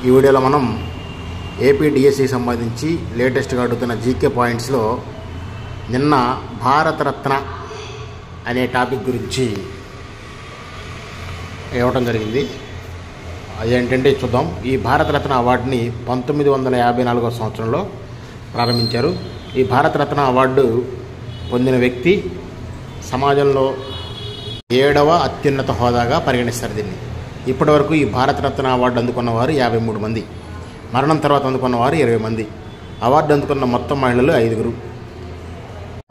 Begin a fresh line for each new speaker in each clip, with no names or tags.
ఈ వీడియోలో మనం ఏపీ డిఎస్సి సంబంధించి లేటెస్ట్గా అడుగుతున్న జీకే పాయింట్స్లో నిన్న భారతరత్న అనే టాపిక్ గురించి ఇవ్వటం జరిగింది. అదేంటంటే చూద్దాం. ఈ భారతరత్న అవార్డుని 1954వ సంవత్సరంలో ప్రారంభించారు. ఈ భారతరత్న అవార్డు పొందిన వ్యక్తి సమాజంలో 7వ అత్యున్నత హోదాగా పరిగణిస్తారు దీన్ని. ఇప్పటివరకు ఈ భారతరత్న అవార్డు అందుకున్న వారు 53 మంది, మరణం తర్వాత అందుకున్న వారు 20 మంది. అవార్డు అందుకున్న మొత్తం మహిళలు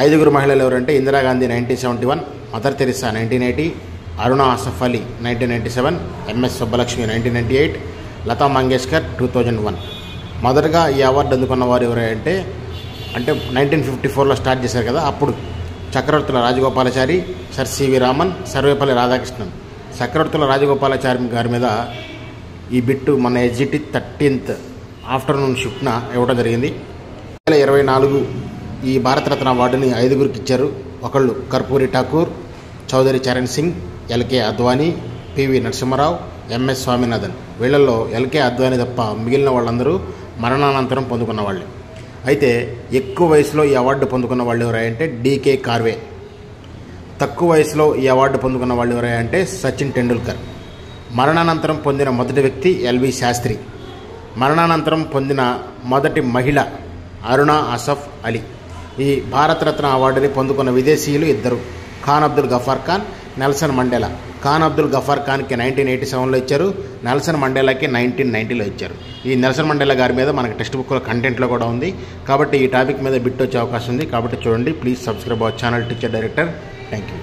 5గురు మహిళలు ఎవరంటే ఇందిరాగాంధీ 1971, మదర్ తెరిసా 1980, అరుణ ఆసఫ్ అలీ 1997, ఎంఎస్ సుబ్బలక్ష్మి 1998, లతా మంగేష్కర్ 2001. మొదటగా ఈ అవార్డు అందుకున్న వారు ఎవరంటే 1954లో స్టార్ట్ చేశారు కదా, అప్పుడు చక్రవర్తుల రాజగోపాలాచారి, సర్ సివి రామన్, సర్వేపల్లి రాధాకృష్ణన్. చక్రవర్తుల రాజగోపాలాచారి గారి మీద ఈ బిట్టు మన ఎస్జిటి 13th ఆఫ్టర్నూన్ షిఫ్ట్న ఇవ్వడం జరిగింది. 2024 ఈ భారతరత్న అవార్డుని 5గురికి ఇచ్చారు. ఒకళ్ళు Karpoori Thakur, Chaudhary Charan Singh, L K Advani, P V Narasimha Rao, M S Swaminathan. వీళ్ళల్లో ఎల్కే అద్వానీ తప్ప మిగిలిన వాళ్ళందరూ మరణానంతరం పొందుకున్న వాళ్ళే. అయితే ఎక్కువ వయసులో ఈ అవార్డు పొందుకున్న వాళ్ళు ఎవరంటే డీకే కార్వే. తక్కువ వయసులో ఈ అవార్డు పొందుకున్న వాళ్ళు ఎవరంటే సచిన్ టెండూల్కర్. మరణానంతరం పొందిన మొదటి వ్యక్తి ఎల్వి శాస్త్రి. మరణానంతరం పొందిన మొదటి మహిళ అరుణ ఆసఫ్ అలీ. ఈ భారతరత్న అవార్డుని పొందుకున్న విదేశీయులు 2, ఖాన్ అబ్దుల్ గఫార్ ఖాన్, నెల్సన్ మండేలా. ఖాన్ అబ్దుల్ గఫార్ ఖాన్కి 1987లో ఇచ్చారు, నెల్సన్ మండేలాకి 1990లో ఇచ్చారు. ఈ నెల్సన్ మండేలా గారి మీద మనకి టెక్స్ట్ బుక్లో కంటెంట్లో కూడా ఉంది, కాబట్టి ఈ టాపిక్ మీద బిట్ వచ్చే అవకాశం ఉంది. కాబట్టి చూడండి. Please subscribe our channel teacher director. Thank you.